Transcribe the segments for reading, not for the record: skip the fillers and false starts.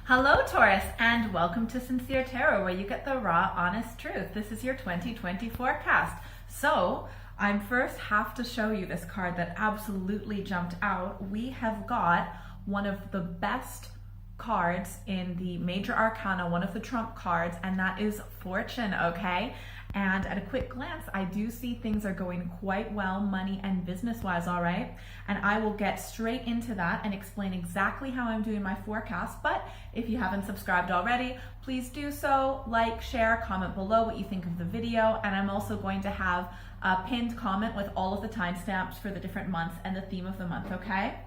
Hello, Taurus, and welcome to Sincere Tarot, where you get the raw, honest truth. This is your 2020 forecast. So, I first have to show you this card that absolutely jumped out. We have got one of the best cards in the major arcana, one of the trump cards, and that is Fortune, okay? And at a quick glance, I do see things are going quite well, money and business-wise, all right? And I will get straight into that and explain exactly how I'm doing my forecast. But if you haven't subscribed already, please do so. Like, share, comment below what you think of the video. And I'm also going to have a pinned comment with all of the timestamps for the different months and the theme of the month, okay?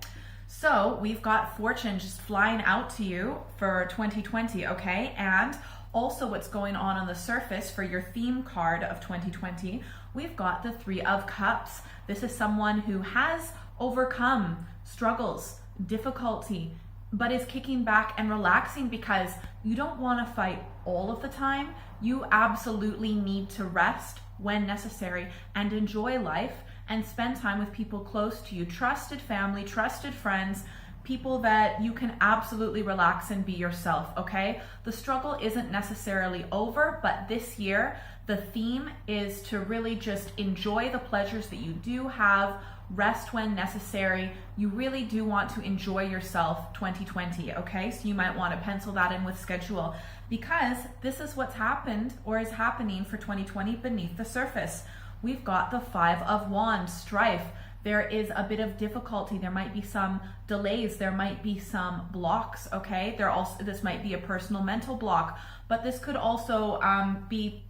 So we've got Fortune just flying out to you for 2020, okay? And also what's going on the surface for your theme card of 2020, we've got the Three of Cups. This is someone who has overcome struggles, difficulty, but is kicking back and relaxing because you don't want to fight all of the time. You absolutely need to rest when necessary and enjoy life and spend time with people close to you, trusted family, trusted friends, people that you can absolutely relax and be yourself, okay? The struggle isn't necessarily over, but this year, the theme is to really just enjoy the pleasures that you do have, rest when necessary. You really do want to enjoy yourself 2020, okay? So you might want to pencil that in with schedule because this is what's happened or is happening for 2020 beneath the surface. We've got the Five of Wands, strife. There is a bit of difficulty. There might be some delays. There might be some blocks, okay? This might be a personal mental block, but this could also be,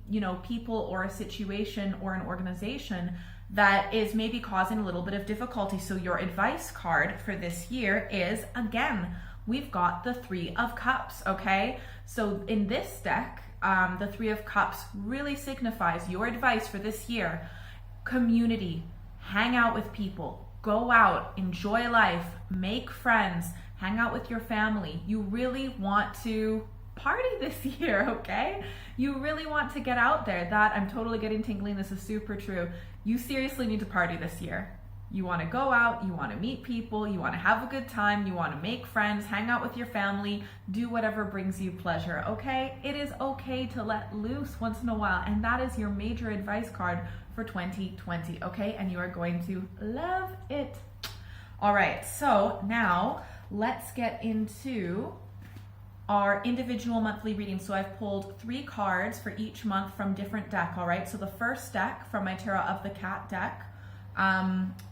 people or a situation or an organization that is maybe causing a little bit of difficulty. So your advice card for this year is, again, we've got the Three of Cups, okay? So in this deck, the Three of Cups really signifies your advice for this year: community, hang out with people, go out, enjoy life, make friends, hang out with your family. You really want to party this year, okay? You really want to get out there. That, I'm totally getting tingling. This is super true. You seriously need to party this year. You want to go out, you want to meet people, you want to have a good time, you want to make friends, hang out with your family, do whatever brings you pleasure, okay? It is okay to let loose once in a while, and that is your major advice card for 2020, okay? And you are going to love it. All right, so now let's get into our individual monthly reading. So I've pulled 3 cards for each month from different deck, all right? So the first deck from my Tarot of the Cat deck,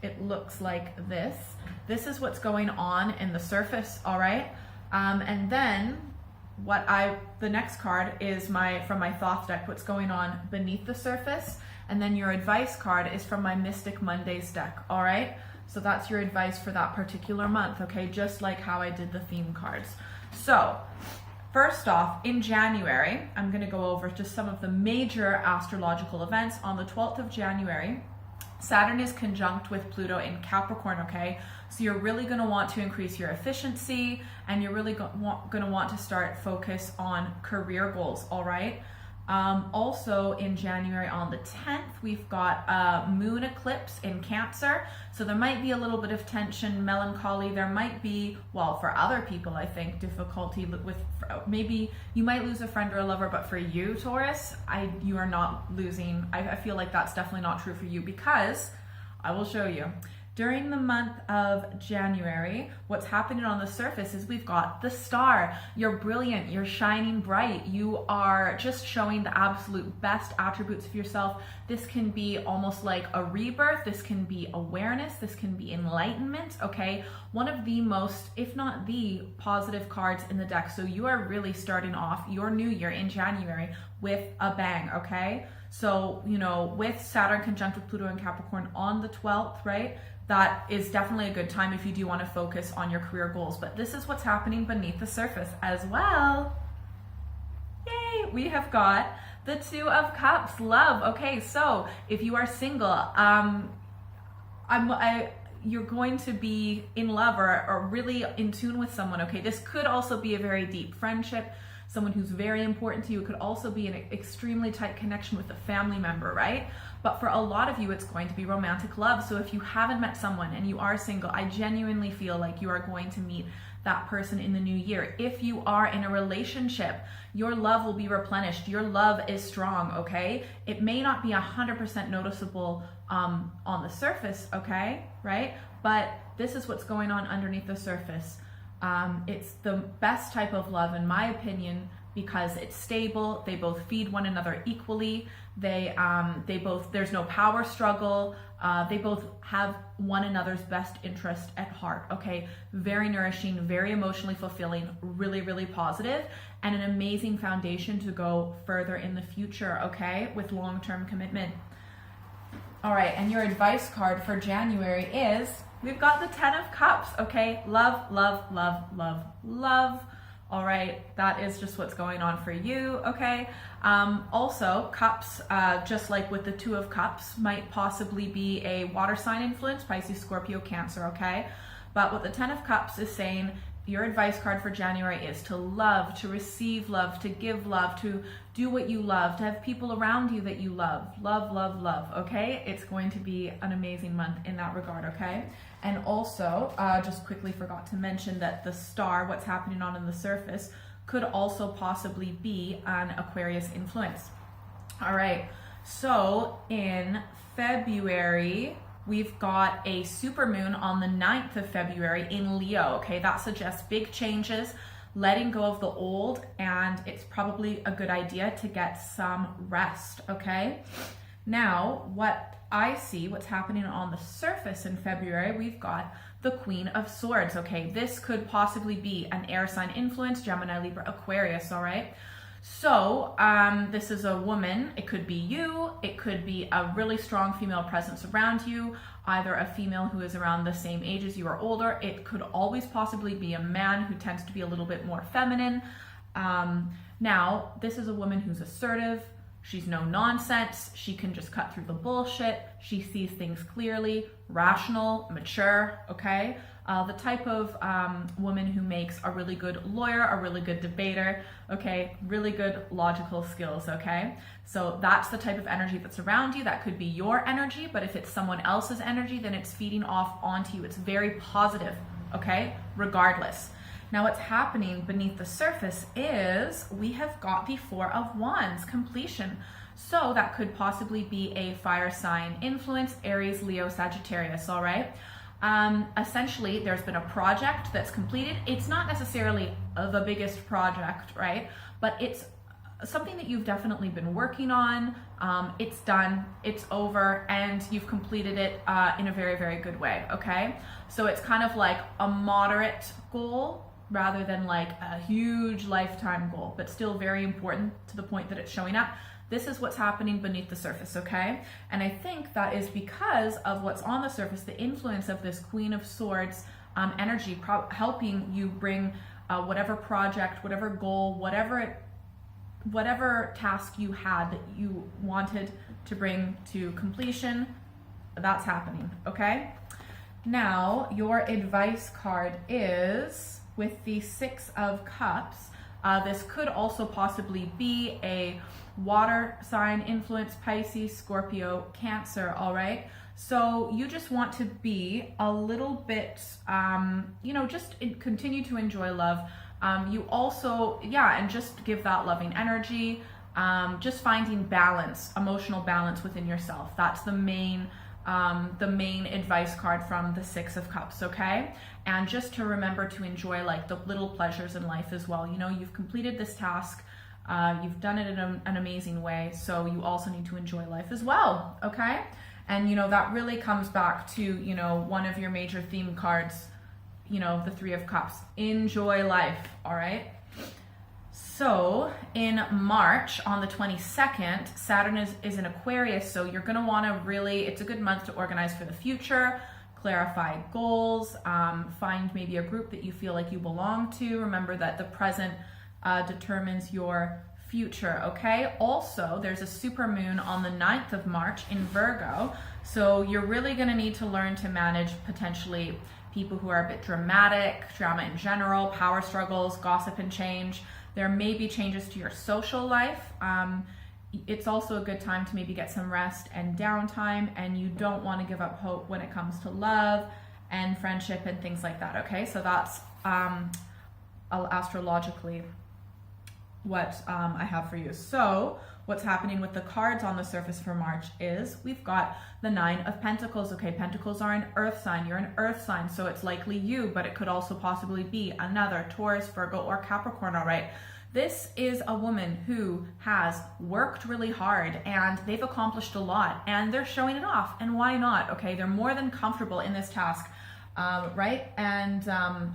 it looks like this. This is what's going on in the surface, all right? And then the next card is from my Thoth deck, what's going on beneath the surface. And then your advice card is from my Mystic Mondays deck, all right? So that's your advice for that particular month, okay? Just like how I did the theme cards. So first off, in January, I'm gonna go over just some of the major astrological events. On the 12th of January, Saturn is conjunct with Pluto in Capricorn, okay? So you're really going to want to increase your efficiency and you're really going to want to start focus on career goals, all right? Also in January on the 10th, we've got a moon eclipse in Cancer. So there might be a little bit of tension, melancholy. There might be, well, for other people, I think, difficulty with, maybe you might lose a friend or a lover, but for you, Taurus, you are not losing. I feel like that's definitely not true for you because I will show you. During the month of January, what's happening on the surface is we've got the star. You're brilliant, you're shining bright. You are just showing the absolute best attributes of yourself. This can be almost like a rebirth. This can be awareness. This can be enlightenment, okay? One of the most, if not the positive cards in the deck. So you are really starting off your new year in January with a bang, okay? So, with Saturn conjunct with Pluto and Capricorn on the 12th, right? That is definitely a good time if you do want to focus on your career goals. But this is what's happening beneath the surface as well. Yay! We have got the Two of Cups, love. Okay, so if you are single, you're going to be in love or really in tune with someone, okay? This could also be a very deep friendship, someone who's very important to you. It could also be an extremely tight connection with a family member, right? But for a lot of you, it's going to be romantic love. So if you haven't met someone and you are single, I genuinely feel like you are going to meet that person in the new year. If you are in a relationship, your love will be replenished. Your love is strong, okay? It may not be 100% noticeable on the surface, okay, right? But this is what's going on underneath the surface. It's the best type of love, in my opinion, because it's stable. They both feed one another equally. They both, there's no power struggle. They both have one another's best interest at heart, okay? Very nourishing, very emotionally fulfilling, really, really positive, and an amazing foundation to go further in the future, okay? With long-term commitment. All right, and your advice card for January is, we've got the 10 of Cups, okay? Love, love, love, love, love. All right, that is just what's going on for you, okay? Also, Cups, just like with the 2 of Cups, might possibly be a water sign influence, Pisces, Scorpio, Cancer, okay? But what the 10 of Cups is saying, your advice card for January is to love, to receive love, to give love, to do what you love, to have people around you that you love. Love, love, love, okay? It's going to be an amazing month in that regard, okay? And also, just quickly forgot to mention that the star, what's happening on the surface, could also possibly be an Aquarius influence. All right, so in February, we've got a supermoon on the 9th of February in Leo, okay? That suggests big changes, letting go of the old, and it's probably a good idea to get some rest, okay? Now, what I see, what's happening on the surface in February, we've got the Queen of Swords, okay? This could possibly be an air sign influence, Gemini, Libra, Aquarius, all right? So this is a woman. It could be you. It could be a really strong female presence around you, either a female who is around the same age as you or older. It could always possibly be a man who tends to be a little bit more feminine. Now, this is a woman who's assertive. She's no nonsense. She can just cut through the bullshit. She sees things clearly, rational, mature, okay? The type of woman who makes a really good lawyer, a really good debater, okay? Really good logical skills, okay? So that's the type of energy that's around you. That could be your energy, but if it's someone else's energy, then it's feeding off onto you. It's very positive, okay? Regardless. Now what's happening beneath the surface is we have got the 4 of Wands, completion. So that could possibly be a fire sign influence, Aries, Leo, Sagittarius, all right? Essentially, there's been a project that's completed. It's not necessarily the biggest project, right? But it's something that you've definitely been working on. It's done, it's over, and you've completed it in a very, very good way, okay? So it's kind of like a moderate goal rather than like a huge lifetime goal, but still very important to the point that it's showing up. This is what's happening beneath the surface, okay? And I think that is because of what's on the surface, the influence of this Queen of Swords energy, helping you bring whatever project, whatever goal, whatever task you had that you wanted to bring to completion, that's happening, okay? Now, your advice card is with the 6 of Cups. This could also possibly be a water sign influence, Pisces, Scorpio, Cancer, all right? So you just want to be a little bit, just continue to enjoy love. You also, and just give that loving energy, just finding balance, emotional balance within yourself. That's the main advice card from the 6 of Cups, okay? And just to remember to enjoy like the little pleasures in life as well. You know, you've completed this task, you've done it in an amazing way, so you also need to enjoy life as well, okay? And that really comes back to, one of your major theme cards, the 3 of Cups. Enjoy life, all right? So in March, on the 22nd, Saturn is in Aquarius, so you're gonna wanna it's a good month to organize for the future, clarify goals, find maybe a group that you feel like you belong to. Remember that the present determines your future, okay? Also, there's a super moon on the 9th of March in Virgo, so you're really gonna need to learn to manage potentially people who are a bit dramatic, drama in general, power struggles, gossip and change. There may be changes to your social life. It's also a good time to maybe get some rest and downtime, and you don't want to give up hope when it comes to love and friendship and things like that, okay? So that's astrologically what I have for you. So what's happening with the cards on the surface for March is we've got the 9 of Pentacles. Okay, Pentacles are an earth sign. You're an earth sign, so it's likely you, but it could also possibly be another Taurus, Virgo, or Capricorn, all right? This is a woman who has worked really hard and they've accomplished a lot and they're showing it off. And why not? Okay, they're more than comfortable in this task. Right? And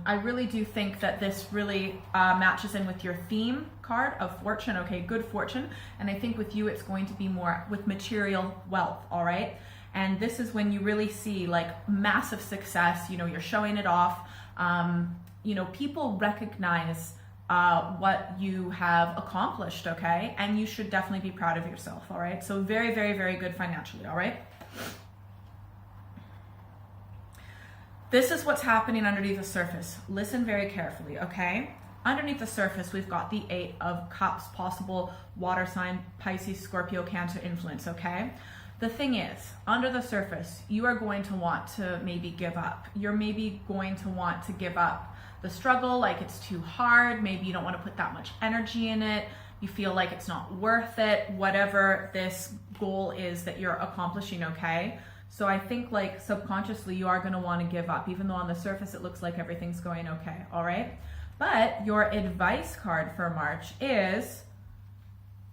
I really do think that this really matches in with your theme card of fortune, okay, good fortune. And I think with you, it's going to be more with material wealth, all right? And this is when you really see like massive success, you know, you're showing it off. You know, people recognize what you have accomplished, okay? And you should definitely be proud of yourself, all right? So very, very, very good financially, all right? This is what's happening underneath the surface. Listen very carefully, okay? Underneath the surface, we've got the 8 of Cups, possible water sign, Pisces, Scorpio, Cancer influence, okay? The thing is, under the surface, you are going to want to maybe give up. You're maybe going to want to give up the struggle, like it's too hard. Maybe you don't want to put that much energy in it. You feel like it's not worth it, whatever this goal is that you're accomplishing, okay? So I think like subconsciously you are going to want to give up, even though on the surface it looks like everything's going okay, all right? But your advice card for March is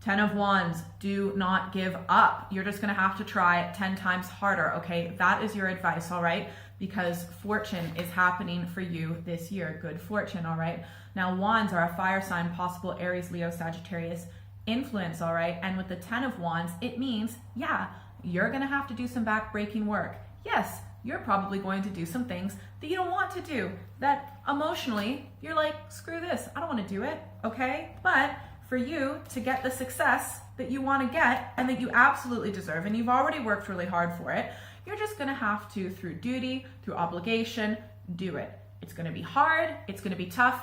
10 of Wands. Do not give up. You're just going to have to try 10 times harder, okay? That is your advice, all right? Because fortune is happening for you this year. Good fortune, all right? Now, Wands are a fire sign, possible Aries, Leo, Sagittarius influence, all right? And with the 10 of Wands, it means, yeah, you're going to have to do some back-breaking work. Yes, you're probably going to do some things that you don't want to do, that emotionally you're like, screw this, I don't want to do it, okay? But for you to get the success that you want to get and that you absolutely deserve, and you've already worked really hard for it, you're just going to have to, through duty, through obligation, do it. It's going to be hard, it's going to be tough.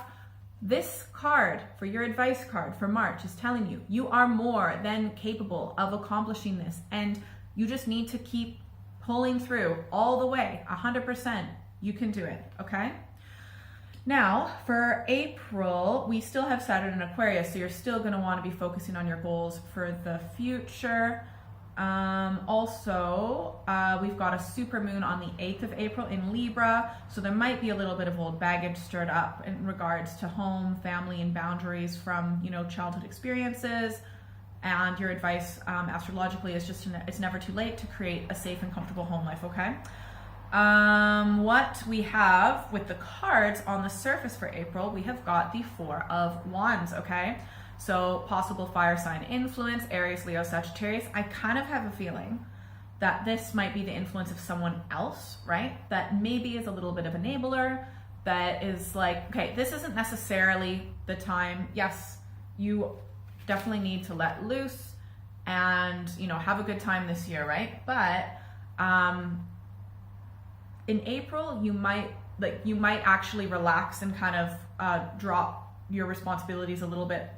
This card, for your advice card for March, is telling you, you are more than capable of accomplishing this, and you just need to keep pulling through all the way, 100%. You can do it, okay? Now, for April, we still have Saturn in Aquarius, so you're still going to want to be focusing on your goals for the future. Also, we've got a super moon on the 8th of April in Libra, so there might be a little bit of old baggage stirred up in regards to home, family, and boundaries from, you know, childhood experiences. And your advice astrologically is just it's never too late to create a safe and comfortable home life, okay? What we have with the cards on the surface for April, we have got the 4 of Wands, okay? So possible fire sign influence, Aries, Leo, Sagittarius. I kind of have a feeling that this might be the influence of someone else, right? That maybe is a little bit of enabler, that is like, okay, this isn't necessarily the time. Yes, you definitely need to let loose and, you know, have a good time this year, right? But in April, you might actually relax and kind of drop your responsibilities a little bit.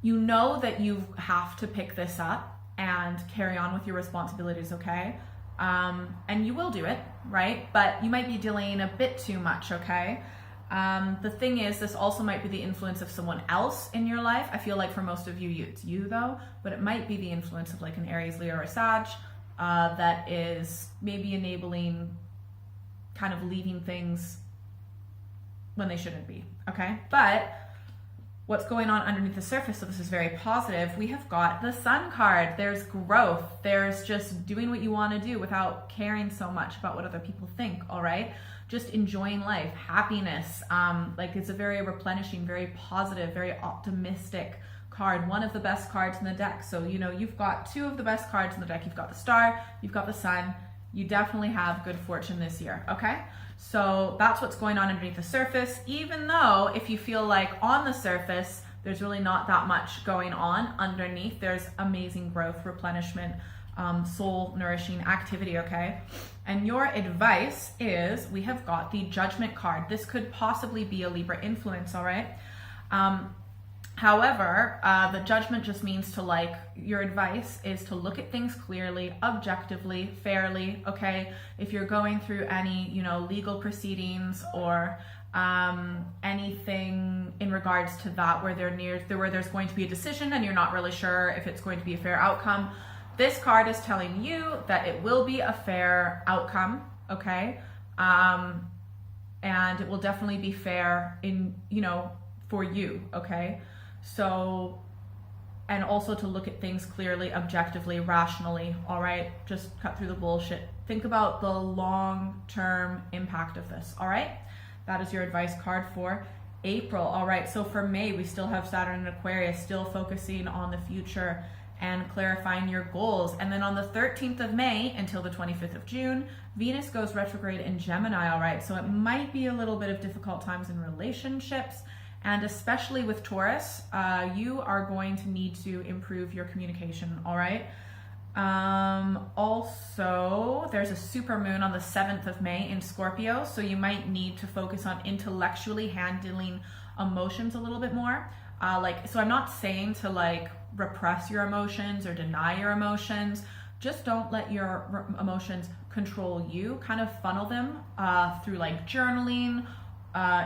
You know that you have to pick this up and carry on with your responsibilities, okay? And you will do it, right? But you might be delaying a bit too much, okay? The thing is, this also might be the influence of someone else in your life. I feel like for most of you, it's you though, but it might be the influence of like an Aries, Leo, or Sag that is maybe enabling kind of leaving things when they shouldn't be, okay? But what's going on underneath the surface, so this is very positive, we have got the Sun card. There's growth. There's just doing what you want to do without caring so much about what other people think, all right? Just enjoying life, happiness. Like it's a very replenishing, very positive, very optimistic card. One of the best cards in the deck. So, you know, you've got 2 of the best cards in the deck. You've got the Star, you've got the Sun. You definitely have good fortune this year, okay? So that's what's going on underneath the surface, even though if you feel like on the surface, there's really not that much going on underneath. There's amazing growth, replenishment, soul nourishing activity, okay? And your advice is, we have got the Judgment card. This could possibly be a Libra influence, all right? However, the Judgment just means to, like, your advice is to look at things clearly, objectively, fairly, okay? If you're going through any, you know, legal proceedings or anything in regards to that where where there's going to be a decision and you're not really sure if it's going to be a fair outcome. This card is telling you that it will be a fair outcome, okay? And it will definitely be fair for you, okay? So, and also to look at things clearly, objectively, rationally, all right? Just cut through the bullshit. Think about the long-term impact of this, all right? That is your advice card for April. All right, so for May, we still have Saturn in Aquarius, still focusing on the future and clarifying your goals. And then on the 13th of May until the 25th of June, Venus goes retrograde in Gemini, all right? So it might be a little bit of difficult times in relationships, and especially with Taurus, you are going to need to improve your communication, all right? Also, there's a supermoon on the 7th of May in Scorpio, so you might need to focus on intellectually handling emotions a little bit more. So I'm not saying to repress your emotions or deny your emotions. Just don't let your emotions control you. Kind of funnel them through journaling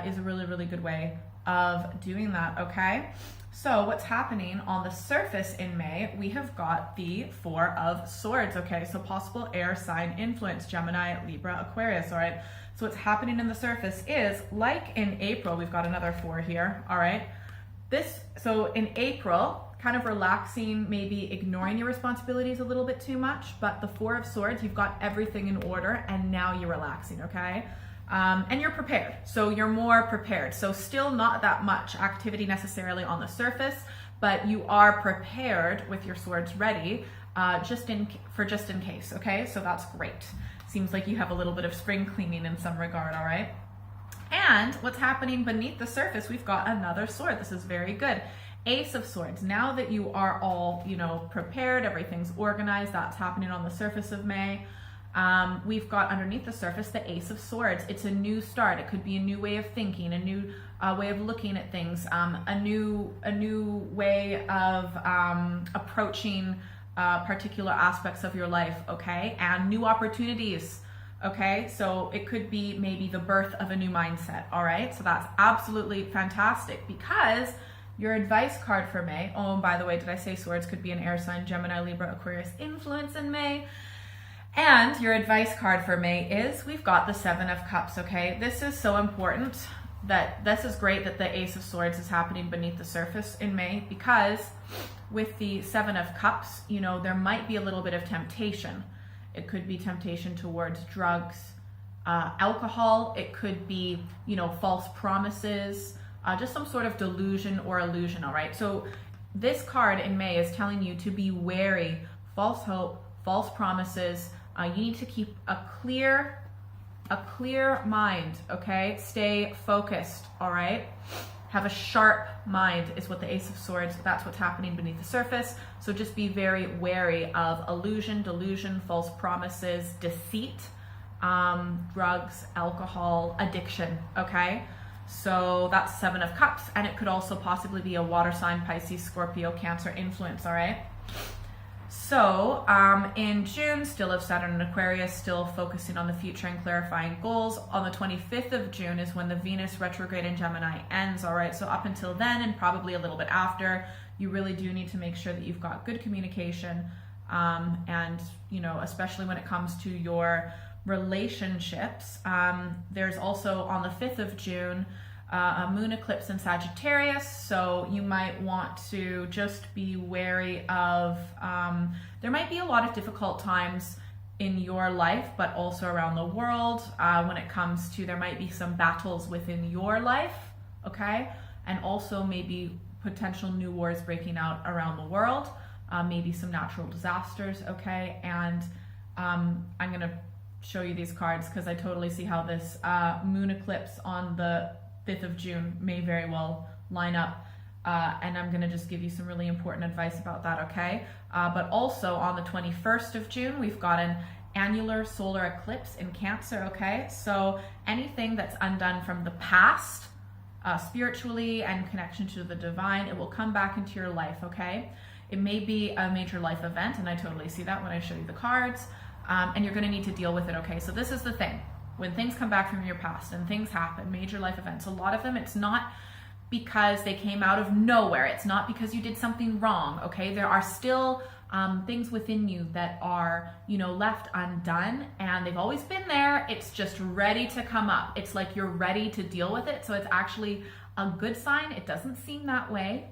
is a really, really good way of doing that, okay? So what's happening on the surface in May, we have got the Four of Swords, okay? So possible air sign influence, Gemini, Libra, Aquarius, all right? So what's happening in the surface is, like in April, we've got another four here, all right? So in April, kind of relaxing, maybe ignoring your responsibilities a little bit too much, but the Four of Swords, you've got everything in order and now you're relaxing, okay? And you're prepared, so you're more prepared. So still not that much activity necessarily on the surface, but you are prepared with your swords ready, just in case, okay? So that's great. Seems like you have a little bit of spring cleaning in some regard, all right? And what's happening beneath the surface, we've got another sword. This is very good. Ace of Swords. Now that you are all, prepared, everything's organized, that's happening on the surface of May. We've got underneath the surface the Ace of Swords. It's a new start. It could be a new way of thinking, a new way of looking at things, a new way of approaching particular aspects of your life, okay? And new opportunities, okay? So it could be maybe the birth of a new mindset, all right? So that's absolutely fantastic, because your advice card for May, oh, and by the way, did I say swords could be an air sign, Gemini, Libra, Aquarius influence in May? And your advice card for May is, we've got the Seven of Cups, okay? This is so important that this is great that the Ace of Swords is happening beneath the surface in May, because with the Seven of Cups, there might be a little bit of temptation. It could be temptation towards drugs, alcohol. It could be, false promises, just some sort of delusion or illusion, all right? So this card in May is telling you to be wary, false hope, false promises. You need to keep a clear mind, okay? Stay focused, all right? Have a sharp mind is what the Ace of Swords, that's what's happening beneath the surface. So just be very wary of illusion, delusion, false promises, deceit, drugs, alcohol, addiction, okay? So that's Seven of Cups, and it could also possibly be a water sign, Pisces, Scorpio, Cancer influence, all right? So in June, still have Saturn in Aquarius, still focusing on the future and clarifying goals. On the 25th of June is when the Venus retrograde in Gemini ends, all right? So up until then, and probably a little bit after, you really do need to make sure that you've got good communication, and, especially when it comes to your relationships. There's also on the 5th of June, a moon eclipse in Sagittarius, so you might want to just be wary of, there might be a lot of difficult times in your life, but also around the world, when it comes to, there might be some battles within your life, okay? And also maybe potential new wars breaking out around the world, maybe some natural disasters, okay? And I'm gonna show you these cards because I totally see how this moon eclipse on the 5th of June may very well line up, and I'm gonna just give you some really important advice about that, okay? But also on the 21st of June, we've got an annular solar eclipse in Cancer, okay? So anything that's undone from the past, spiritually and connection to the divine, it will come back into your life, okay? It may be a major life event, and I totally see that when I show you the cards, and you're gonna need to deal with it, okay? So this is the thing. when things come back from your past and things happen, major life events, a lot of them, it's not because they came out of nowhere. It's not because you did something wrong, okay? There are still things within you that are, left undone, and they've always been there. It's just ready to come up. It's like you're ready to deal with it. So it's actually a good sign. It doesn't seem that way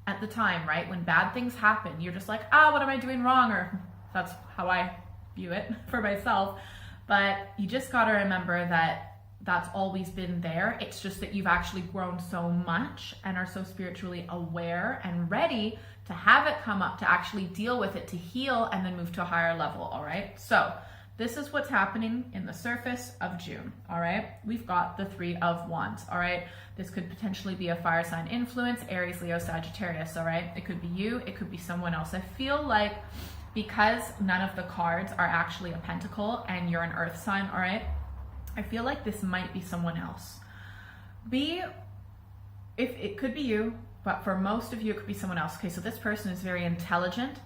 at the time, right? When bad things happen, you're just like, what am I doing wrong? Or that's how I view it for myself. But you just got to remember that that's always been there. It's just that you've actually grown so much and are so spiritually aware and ready to have it come up, to actually deal with it, to heal, and then move to a higher level, all right? So this is what's happening in the surface of June, all right? We've got the 3 of Wands, all right? This could potentially be a fire sign influence, Aries, Leo, Sagittarius, all right? It could be you, it could be someone else. I feel like because none of the cards are actually a pentacle and you're an earth sign, all right? I feel like this might be someone else. If it could be you, but for most of you, it could be someone else. Okay, so this person is very intelligent.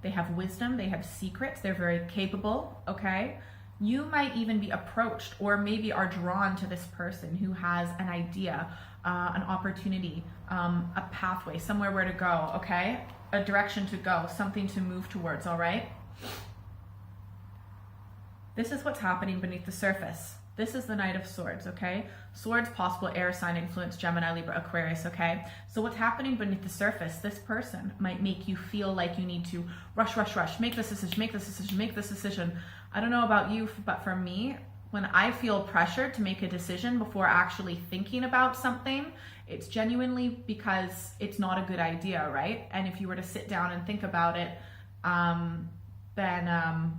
They have wisdom, they have secrets, they're very capable, okay? You might even be approached or maybe are drawn to this person who has an idea, an opportunity, a pathway, somewhere where to go, okay? A direction to go, something to move towards, all right? This is what's happening beneath the surface. This is the Knight of Swords, okay? Swords, possible air sign influence, Gemini, Libra, Aquarius, okay? So what's happening beneath the surface, this person might make you feel like you need to rush, make this decision. I don't know about you, but for me, when I feel pressured to make a decision before actually thinking about something, it's genuinely because it's not a good idea, right? And if you were to sit down and think about it, then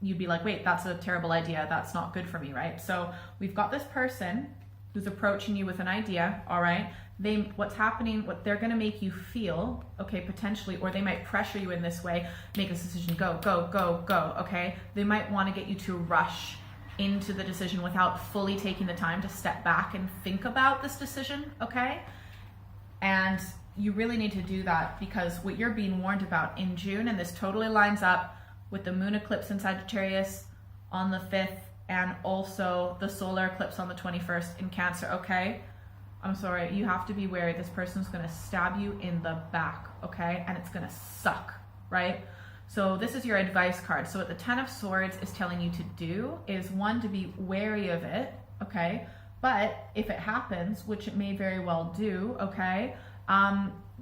you'd be like, wait, that's a terrible idea. That's not good for me, right? So we've got this person who's approaching you with an idea, all right? What's happening, what they're gonna make you feel, okay, potentially, or they might pressure you in this way, make this decision, go, okay? They might wanna get you to rush into the decision without fully taking the time to step back and think about this decision, okay? And you really need to do that because what you're being warned about in June, and this totally lines up with the moon eclipse in Sagittarius on the 5th and also the solar eclipse on the 21st in Cancer, okay? I'm sorry, you have to be wary. This person's gonna stab you in the back, okay? And it's gonna suck, right? So this is your advice card. So what the 10 of Swords is telling you to do is, one, to be wary of it, okay? But if it happens, which it may very well do, okay?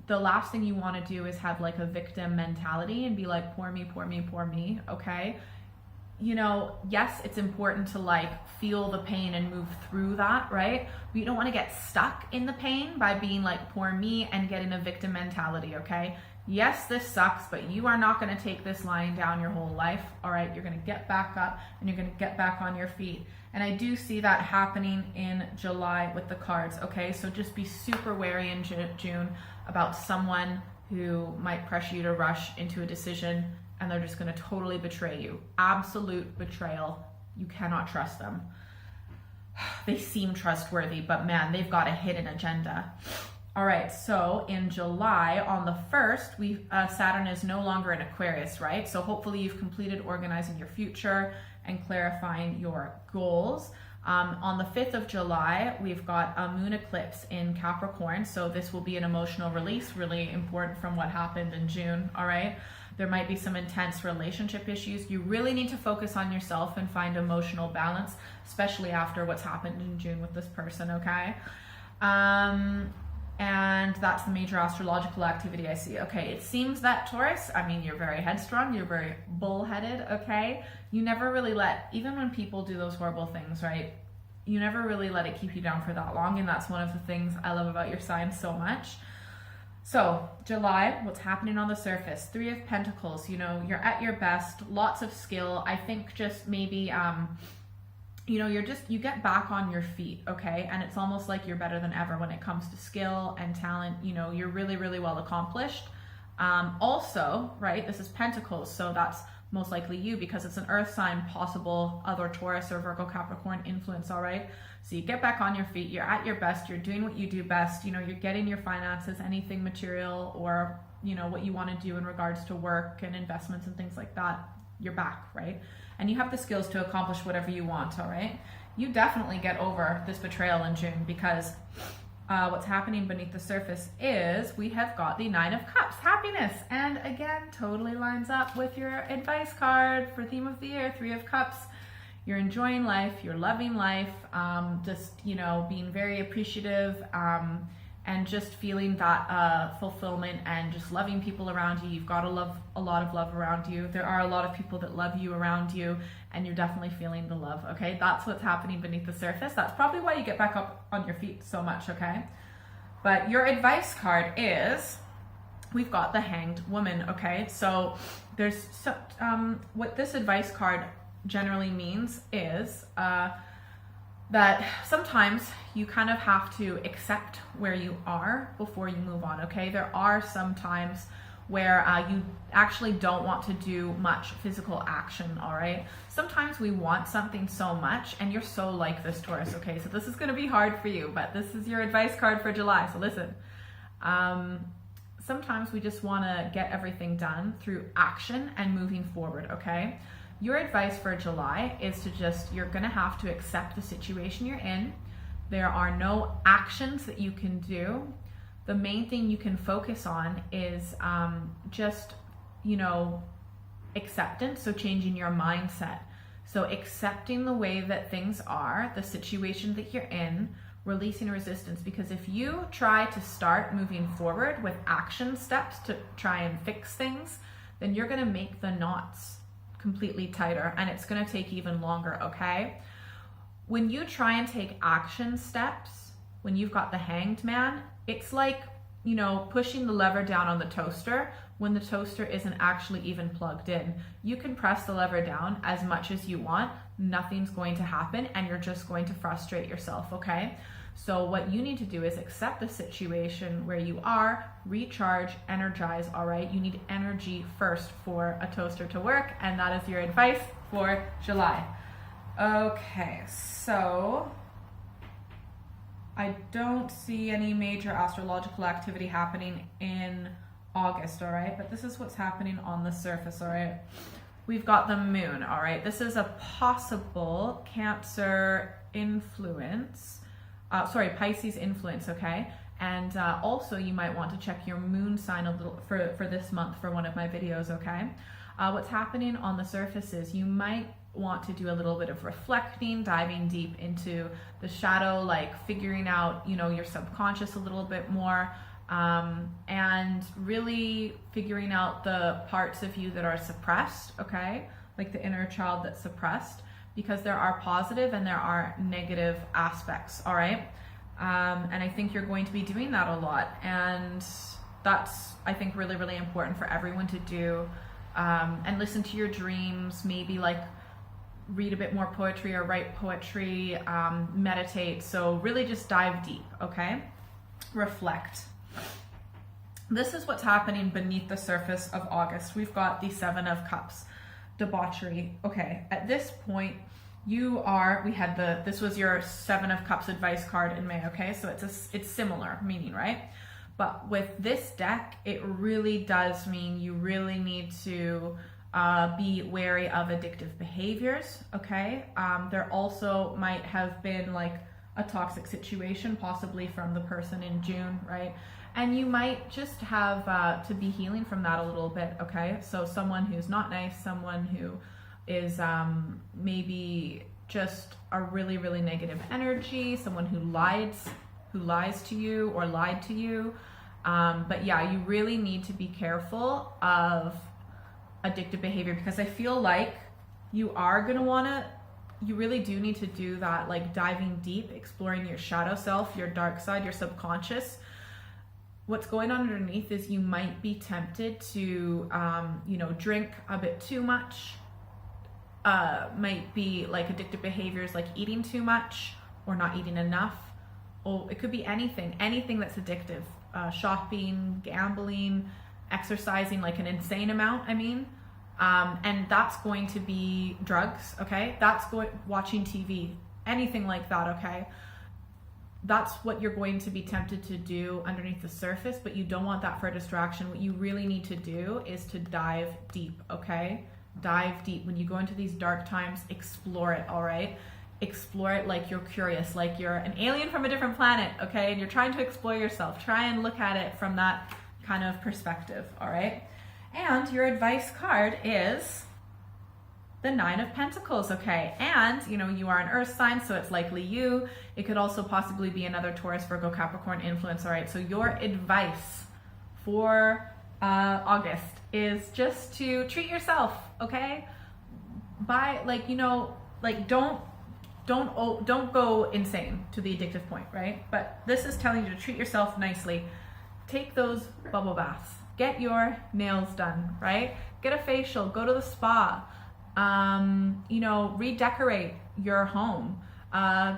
The last thing you want to do is have like a victim mentality and be like, poor me, okay? Yes, it's important to like feel the pain and move through that, right? But you don't want to get stuck in the pain by being like, poor me, and get in a victim mentality, okay? Yes, this sucks, but you are not going to take this lying down your whole life, all right? You're going to get back up and you're going to get back on your feet. And I do see that happening in July with the cards, okay? So just be super wary in June about someone who might pressure you to rush into a decision and they're just going to totally betray you. Absolute betrayal. You cannot trust them. They seem trustworthy, but man, they've got a hidden agenda. All right, so in July, on the 1st, Saturn is no longer in Aquarius, right? So hopefully you've completed organizing your future and clarifying your goals. On the 5th of July, we've got a moon eclipse in Capricorn. So this will be an emotional release, really important from what happened in June, all right? There might be some intense relationship issues. You really need to focus on yourself and find emotional balance, especially after what's happened in June with this person, okay? And that's the major astrological activity I see. Okay, it seems that Taurus, you're very headstrong, you're very bullheaded, okay? You never really even when people do those horrible things, right? You never really let it keep you down for that long, and that's one of the things I love about your sign so much. So, July, what's happening on the surface? 3 of Pentacles, you're at your best, lots of skill. I think just maybe, you get back on your feet, okay? And it's almost like you're better than ever when it comes to skill and talent. You're really, really well accomplished. Also, right, this is Pentacles, so that's most likely you because it's an earth sign, possible other Taurus or Virgo Capricorn influence, all right? So you get back on your feet, you're at your best, you're doing what you do best, you're getting your finances, anything material or, what you want to do in regards to work and investments and things like that, you're back, right? And you have the skills to accomplish whatever you want, all right? you definitely get over this betrayal in June, because what's happening beneath the surface is we have got the Nine of Cups, happiness. And again, totally lines up with your advice card for theme of the year, Three of Cups. You're enjoying life, you're loving life, just, you know, being very appreciative, and just feeling that fulfillment and just loving people around you. You've got a lot of love around you. There are a lot of people that love you around you, and you're definitely feeling the love, okay? That's what's happening beneath the surface. That's probably why you get back up on your feet so much, okay? But your advice card is, we've got the Hanged Woman, okay? So there's, what this advice card generally means is, that sometimes you kind of have to accept where you are before you move on, okay? There are some times where you actually don't want to do much physical action, all right? Sometimes we want something so much, and you're so like this, Taurus, okay? So this is gonna be hard for you, but this is your advice card for July, so listen. Sometimes we just wanna get everything done through action and moving forward, okay? Your advice for July is to just, you're gonna have to accept the situation you're in. There are no actions that you can do. The main thing you can focus on is just, you know, acceptance, so changing your mindset. So accepting the way that things are, the situation that you're in, releasing resistance, because if you try to start moving forward with action steps to try and fix things, then you're gonna make the knots completely tighter, and it's going to take even longer, okay? When you try and take action steps, when you've got the Hanged Man, it's like, you know, pushing the lever down on the toaster when the toaster isn't actually even plugged in. You can press the lever down as much as you want, nothing's going to happen, and you're just going to frustrate yourself, okay? So what you need to do is accept the situation where you are, recharge, energize, all right? You need energy first for a toaster to work, and that is your advice for July. Okay, so I don't see any major astrological activity happening in August, all right? But this is what's happening on the surface, all right? We've got the Moon, all right? This is a possible Cancer influence. Pisces influence, okay? And also you might want to check your moon sign a little for this month for one of my videos, okay? What's happening on the surface is you might want to do a little bit of reflecting, diving deep into the shadow, like figuring out, you know, your subconscious a little bit more, and really figuring out the parts of you that are suppressed, okay? Like the inner child that's suppressed, because there are positive and there are negative aspects, all right? And I think you're going to be doing that a lot. And that's, I think, really, really important for everyone to do. And listen to your dreams, maybe like read a bit more poetry or write poetry, meditate. So really just dive deep, okay? Reflect. This is what's happening beneath the surface of August. We've got the Seven of Cups. Debauchery. Okay, at this point this was your Seven of Cups advice card in May, okay? So it's similar meaning, right? But with this deck, it really does mean you really need to be wary of addictive behaviors, okay? There also might have been like a toxic situation, possibly from the person in June, right? And you might just have to be healing from that a little bit, okay? So someone who's not nice, someone who is maybe just a really, really negative energy, someone who lies to you or lied to you. But yeah, you really need to be careful of addictive behavior, because I feel like you really do need to do that, like diving deep, exploring your shadow self, your dark side, your subconscious. What's going on underneath is you might be tempted to, drink a bit too much. Might be like addictive behaviors like eating too much or not eating enough. Or it could be anything that's addictive. Shopping, gambling, exercising like an insane amount, and that's going to be drugs, okay? Watching TV, anything like that, okay? That's what you're going to be tempted to do underneath the surface, but you don't want that for a distraction. What you really need to do is to dive deep, okay? Dive deep. When you go into these dark times, explore it, all right? explore it like you're curious, like you're an alien from a different planet, okay? And you're trying to explore yourself. Try and look at it from that kind of perspective, all right? And your advice card is the 9 of Pentacles, okay? And, you know, you are an earth sign, so it's likely you. It could also possibly be another Taurus, Virgo, Capricorn influence, all right? So your advice for August is just to treat yourself, okay? Like, you know, like don't go insane to the addictive point, right? But this is telling you to treat yourself nicely. Take those bubble baths. Get your nails done, right? Get a facial, go to the spa. You know, redecorate your home.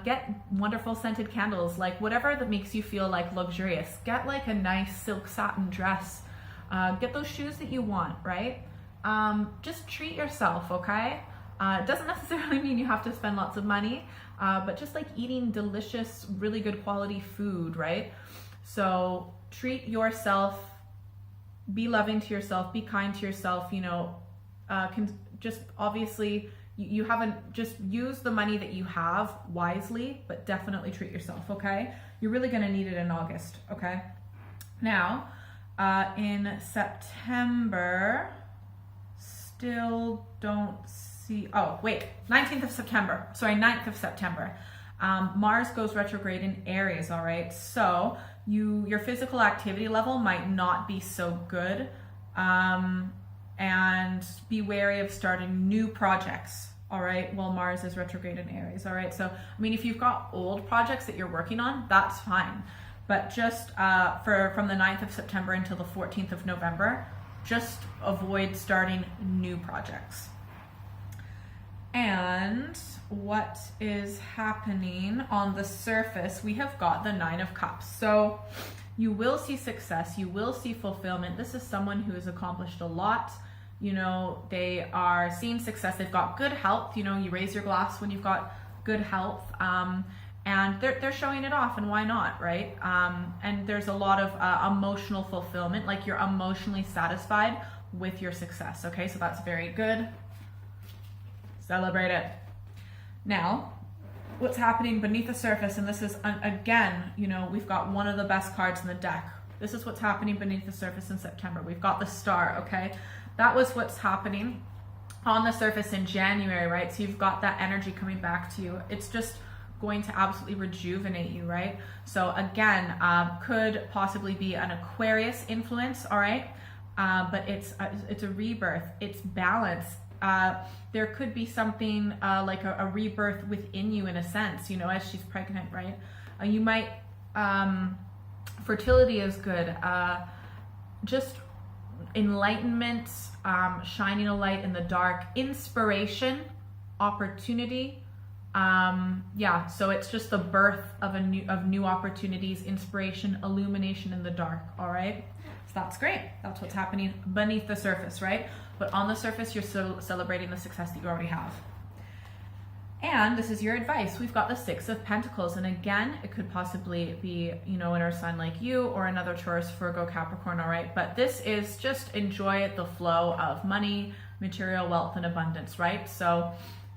Get wonderful scented candles, like whatever that makes you feel like luxurious. Get like a nice silk satin dress. Get those shoes that you want, right? Just treat yourself, okay? It doesn't necessarily mean you have to spend lots of money, but just like eating delicious, really good quality food, right? So treat yourself, be loving to yourself, be kind to yourself, you know, just obviously you haven't, just use the money that you have wisely, but definitely treat yourself, okay? You're really gonna need it in August, okay? Now, in September, still don't see, oh wait, 19th of September, sorry, 9th of September. Mars goes retrograde in Aries, all right? So your physical activity level might not be so good, and be wary of starting new projects, all right, while Mars is retrograde in Aries, all right? So, I mean, if you've got old projects that you're working on, that's fine. But just from the 9th of September until the 14th of November, just avoid starting new projects. And what is happening on the surface, we have got the 9 of Cups. So you will see success, you will see fulfillment. This is someone who has accomplished a lot. You know, they are seeing success, they've got good health. You know, you raise your glass when you've got good health. And they're showing it off, and why not, right? And there's a lot of emotional fulfillment, like you're emotionally satisfied with your success, okay? So that's very good. Celebrate it. Now, what's happening beneath the surface, and this is, again, you know, we've got one of the best cards in the deck. This is what's happening beneath the surface in September. We've got the Star, okay? That was what's happening on the surface in January, right? So you've got that energy coming back to you. It's just going to absolutely rejuvenate you, right? So again, could possibly be an Aquarius influence, all right? But it's a rebirth, it's balance. There could be something like a rebirth within you in a sense, you know, as she's pregnant, right? You might, fertility is good. Just enlightenment, shining a light in the dark, inspiration, opportunity. Yeah, so it's just the birth of new opportunities, inspiration, illumination in the dark, all right? So that's great. That's what's happening beneath the surface, right? But on the surface, you're celebrating the success that you already have. And this is your advice. We've got the 6 of Pentacles. And again, it could possibly be, you know, an earth sign like you or another Taurus, Virgo, Capricorn, all right? But this is just enjoy the flow of money, material wealth, and abundance, right? So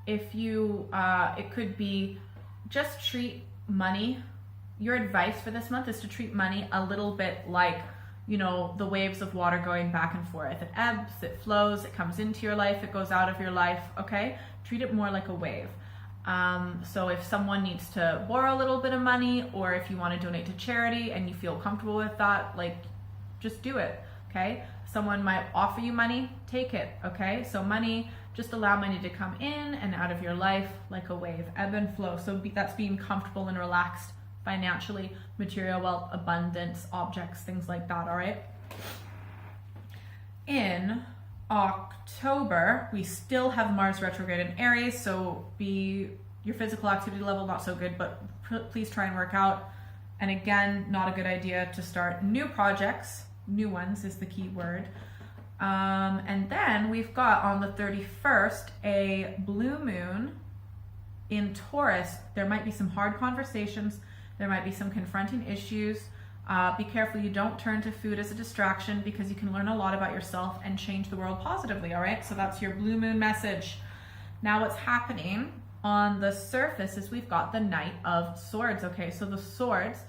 if you, it could be just treat money. Your advice for this month is to treat money a little bit like, you know, the waves of water going back and forth. It ebbs, it flows, it comes into your life, it goes out of your life, okay? Treat it more like a wave. So if someone needs to borrow a little bit of money, or if you want to donate to charity and you feel comfortable with that, like, just do it, okay? Someone might offer you money, take it, okay? So money, just allow money to come in and out of your life like a wave, ebb and flow. So that's being comfortable and relaxed financially, material wealth, abundance, objects, things like that, all right? In October, we still have Mars retrograde in Aries, so your physical activity level, not so good, but please try and work out. And again, not a good idea to start new projects. New ones is the key word. And then we've got on the 31st, a blue moon in Taurus. There might be some hard conversations. There might be some confronting issues. Be careful you don't turn to food as a distraction, because you can learn a lot about yourself and change the world positively, all right? So that's your blue moon message. Now what's happening on the surface is we've got the Knight of Swords, okay? So the swords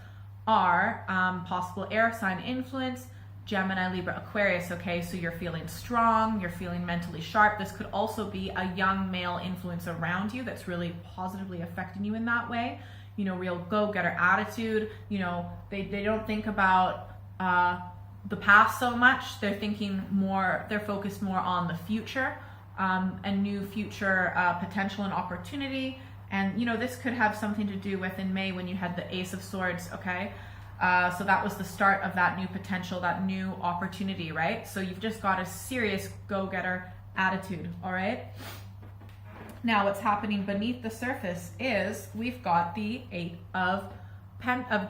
are possible air sign influence, Gemini, Libra, Aquarius, okay? So you're feeling strong, you're feeling mentally sharp. This could also be a young male influence around you that's really positively affecting you in that way. You know, real go-getter attitude. You know, they don't think about the past so much. They're thinking more, they're focused more on the future and new future potential and opportunity. And, you know, this could have something to do with in May when you had the Ace of Swords, okay? So that was the start of that new potential, that new opportunity, right? So you've just got a serious go-getter attitude, all right? Now what's happening beneath the surface is we've got the Eight of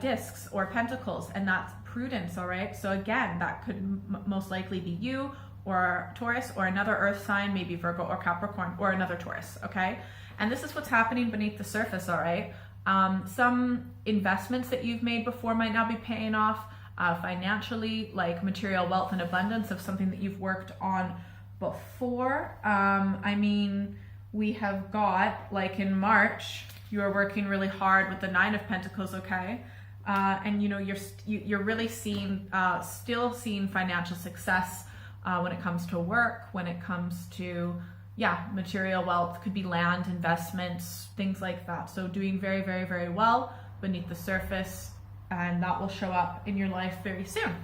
Discs or Pentacles, and that's prudence, all right? So again, that could most likely be you or Taurus or another earth sign, maybe Virgo or Capricorn or another Taurus, okay? And this is what's happening beneath the surface, all right? Some investments that you've made before might now be paying off financially, like material wealth and abundance of something that you've worked on before. I mean, we have got, like in March, you are working really hard with the Nine of Pentacles, okay? And you know, you're really still seeing financial success when it comes to work, when it comes to material wealth, could be land, investments, things like that. So doing very, very, very well beneath the surface, and that will show up in your life very soon.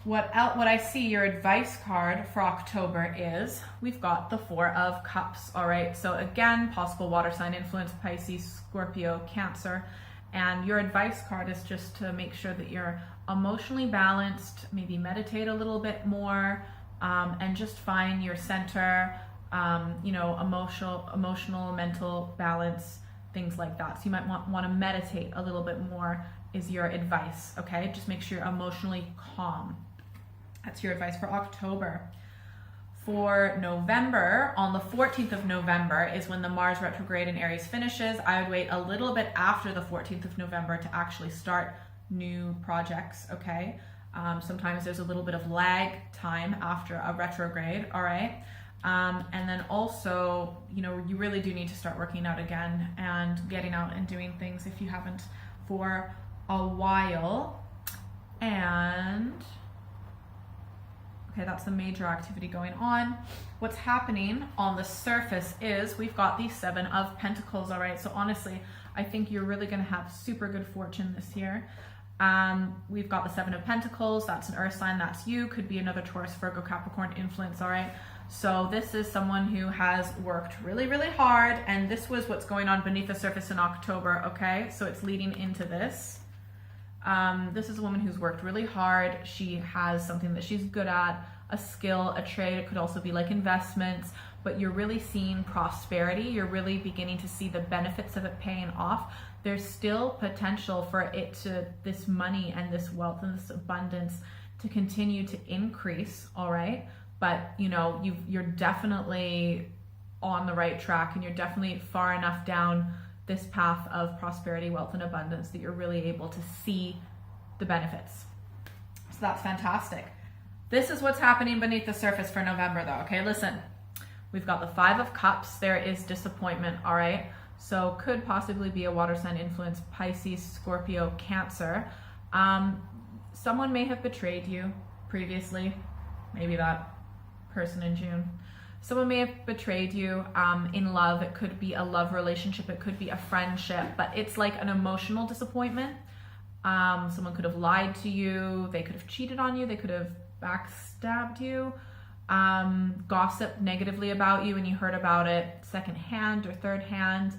What I see your advice card for October is we've got the Four of Cups, all right? So again, possible water sign influence, Pisces, Scorpio, Cancer. And your advice card is just to make sure that you're emotionally balanced, maybe meditate a little bit more, and just find your center, you know, emotional, mental balance, things like that. So you might want to meditate a little bit more is your advice, okay? Just make sure you're emotionally calm. That's your advice for October. For November, on the 14th of November is when the Mars retrograde in Aries finishes. I would wait a little bit after the 14th of November to actually start new projects, okay? Sometimes there's a little bit of lag time after a retrograde, all right? And then also, you know, you really do need to start working out again and getting out and doing things if you haven't for a while. And okay, that's the major activity going on. What's happening on the surface is we've got the Seven of Pentacles, all right? So honestly, I think you're really gonna have super good fortune this year. We've got the Seven of Pentacles, that's an earth sign, that's you, could be another Taurus, Virgo, Capricorn influence, all right? So this is someone who has worked really, really hard, and this was what's going on beneath the surface in October, okay? So it's leading into this. This is a woman who's worked really hard. She has something that she's good at, a skill, a trade. It could also be like investments, but you're really seeing prosperity. You're really beginning to see the benefits of it paying off. There's still potential for this money and this wealth and this abundance to continue to increase, all right? But you know, you're definitely on the right track, and you're definitely far enough down this path of prosperity, wealth, and abundance that you're really able to see the benefits. So that's fantastic. This is what's happening beneath the surface for November though, okay? Listen, we've got the Five of Cups. There is disappointment, all right? So could possibly be a water sign influence, Pisces, Scorpio, Cancer. Someone may have betrayed you previously, maybe that person in June. Someone may have betrayed you in love. It could be a love relationship. It could be a friendship, but it's like an emotional disappointment. Someone could have lied to you. They could have cheated on you. They could have backstabbed you, gossiped negatively about you and you heard about it secondhand or third hand.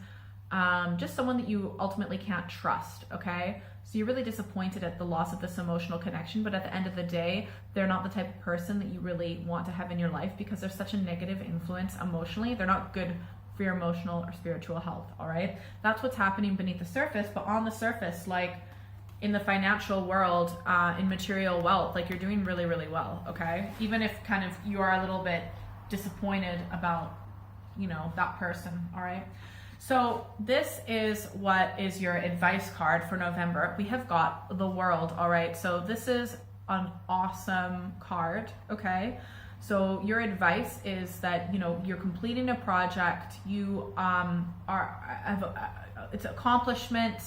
Just someone that you ultimately can't trust, okay? So you're really disappointed at the loss of this emotional connection, but at the end of the day, they're not the type of person that you really want to have in your life because they're such a negative influence emotionally. They're not good for your emotional or spiritual health, all right? That's what's happening beneath the surface, but on the surface, like in the financial world, in material wealth, like you're doing really, really well, okay? Even if kind of you are a little bit disappointed about, you know, that person, all right? So this is what is your advice card for November. We have got the World, all right? So this is an awesome card, okay? So your advice is that, you know, you're completing a project, you it's accomplishment,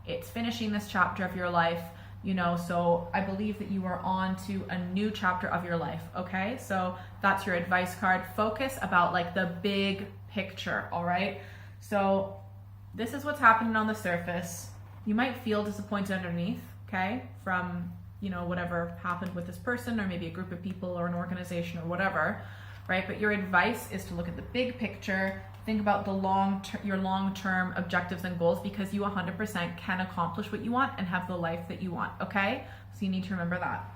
it's finishing this chapter of your life, you know, so I believe that you are on to a new chapter of your life, okay? So that's your advice card. Focus about like the big picture, all right? So this is what's happening on the surface. You might feel disappointed underneath, okay, from, you know, whatever happened with this person or maybe a group of people or an organization or whatever, right? But your advice is to look at the big picture, think about the your long-term objectives and goals, because you 100% can accomplish what you want and have the life that you want, okay? So you need to remember that.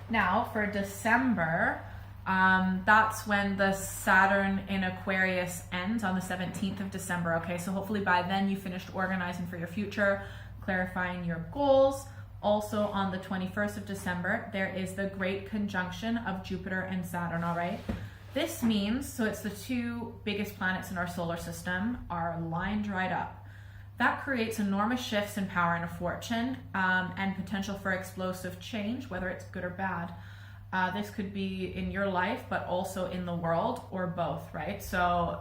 Now for December, that's when the Saturn in Aquarius ends on the 17th of December, okay? So hopefully by then you finished organizing for your future, clarifying your goals. Also on the 21st of December, there is the great conjunction of Jupiter and Saturn, all right? This means, so it's the two biggest planets in our solar system are lined right up. That creates enormous shifts in power and fortune, and potential for explosive change, whether it's good or bad. This could be in your life, but also in the world, or both, right? So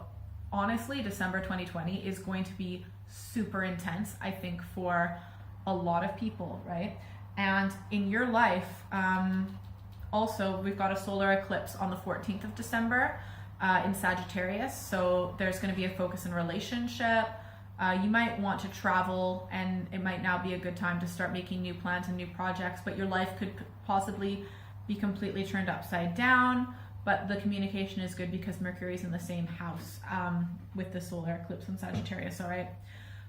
honestly, December 2020 is going to be super intense, I think, for a lot of people, right? And in your life, also, we've got a solar eclipse on the 14th of December in Sagittarius. So there's going to be a focus in relationship. You might want to travel, and it might now be a good time to start making new plans and new projects, but your life could possibly be completely turned upside down. But the communication is good because Mercury's in the same house with the solar eclipse in Sagittarius, all right?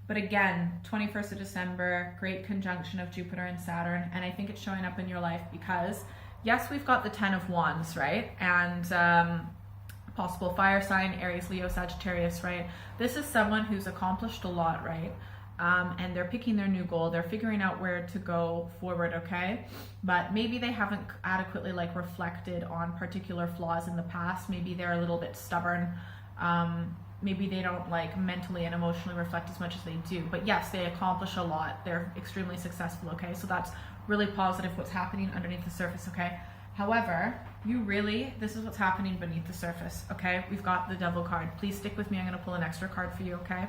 But again, 21st of December, great conjunction of Jupiter and Saturn. And I think it's showing up in your life because, yes, we've got the 10 of Wands, right? And possible fire sign, Aries, Leo, Sagittarius, right? This is someone who's accomplished a lot, right? And they're picking their new goal. They're figuring out where to go forward, okay? But maybe they haven't adequately like reflected on particular flaws in the past. Maybe they're a little bit stubborn. Maybe they don't like mentally and emotionally reflect as much as they do. But yes, they accomplish a lot. They're extremely successful, okay? So that's really positive what's happening underneath the surface, okay? However, this is what's happening beneath the surface, okay? We've got the Devil card. Please stick with me. I'm gonna pull an extra card for you, okay?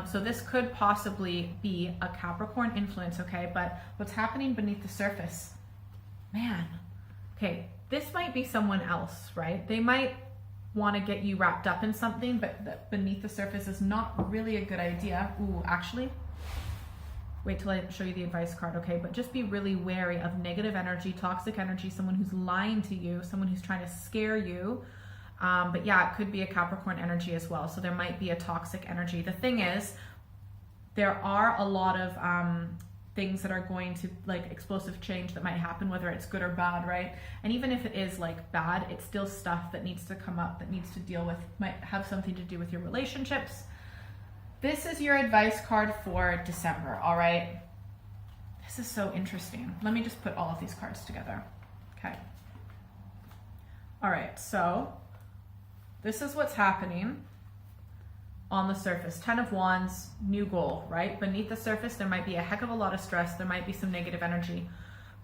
So this could possibly be a Capricorn influence, okay? But what's happening beneath the surface, man, okay, this might be someone else, right? They might want to get you wrapped up in something, but that beneath the surface is not really a good idea. Ooh, actually, wait till I show you the advice card, okay? But just be really wary of negative energy, toxic energy, someone who's lying to you, someone who's trying to scare you. But yeah, it could be a Capricorn energy as well. So there might be a toxic energy. The thing is, there are a lot of things that are going to like explosive change that might happen, whether it's good or bad, right? And even if it is like bad, it's still stuff that needs to come up, that needs to deal with, might have something to do with your relationships. This is your advice card for December, all right? This is so interesting. Let me just put all of these cards together, okay? All right, so this is what's happening on the surface. 10 of Wands, new goal, right? Beneath the surface, there might be a heck of a lot of stress. There might be some negative energy.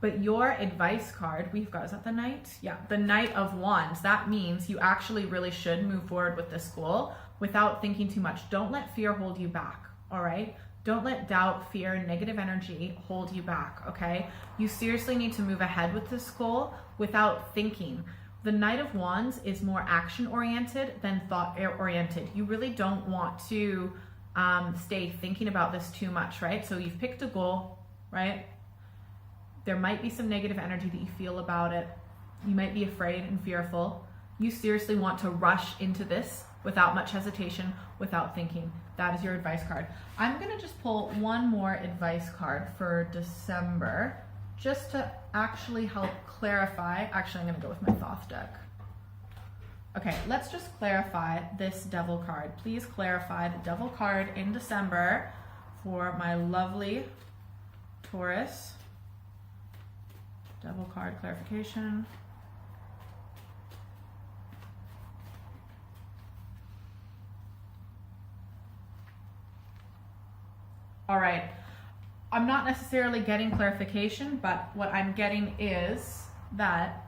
But your advice card, we've got, is that the Knight? Yeah, the Knight of Wands. That means you actually really should move forward with this goal without thinking too much. Don't let fear hold you back, all right? Don't let doubt, fear, negative energy hold you back, okay? You seriously need to move ahead with this goal without thinking. The Knight of Wands is more action-oriented than thought-oriented. You really don't want to stay thinking about this too much, right? So you've picked a goal, right? There might be some negative energy that you feel about it. You might be afraid and fearful. You seriously want to rush into this without much hesitation, without thinking. That is your advice card. I'm gonna just pull one more advice card for December, just to actually help clarify. Actually, I'm gonna go with my Thoth deck. Okay, let's just clarify this Devil card. Please clarify the Devil card in December for my lovely Taurus. Devil card clarification. All right, I'm not necessarily getting clarification, but what I'm getting is that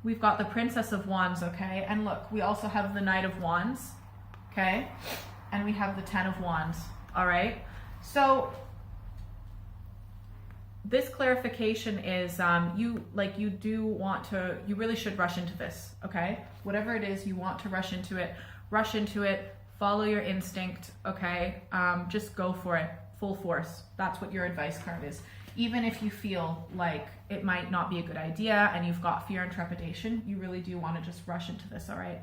we've got the Princess of Wands, okay? And look, we also have the Knight of Wands, okay? And we have the Ten of Wands, all right? So this clarification is you really should rush into this, okay? Whatever it is, you want to rush into it, follow your instinct, okay? Just go for it, full force. That's what your advice card is. Even if you feel like it might not be a good idea and you've got fear and trepidation, you really do want to just rush into this, all right?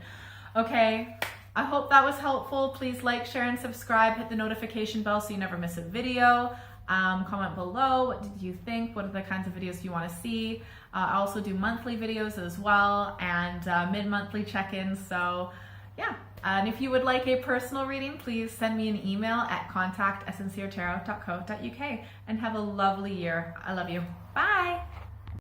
Okay, I hope that was helpful. Please like, share, and subscribe. Hit the notification bell so you never miss a video. Comment below, what did you think? What are the kinds of videos you want to see? I also do monthly videos as well, and mid-monthly check-ins, so yeah. And if you would like a personal reading, please send me an email at contact@sinceretarot.co.uk, and have a lovely year. I love you. Bye.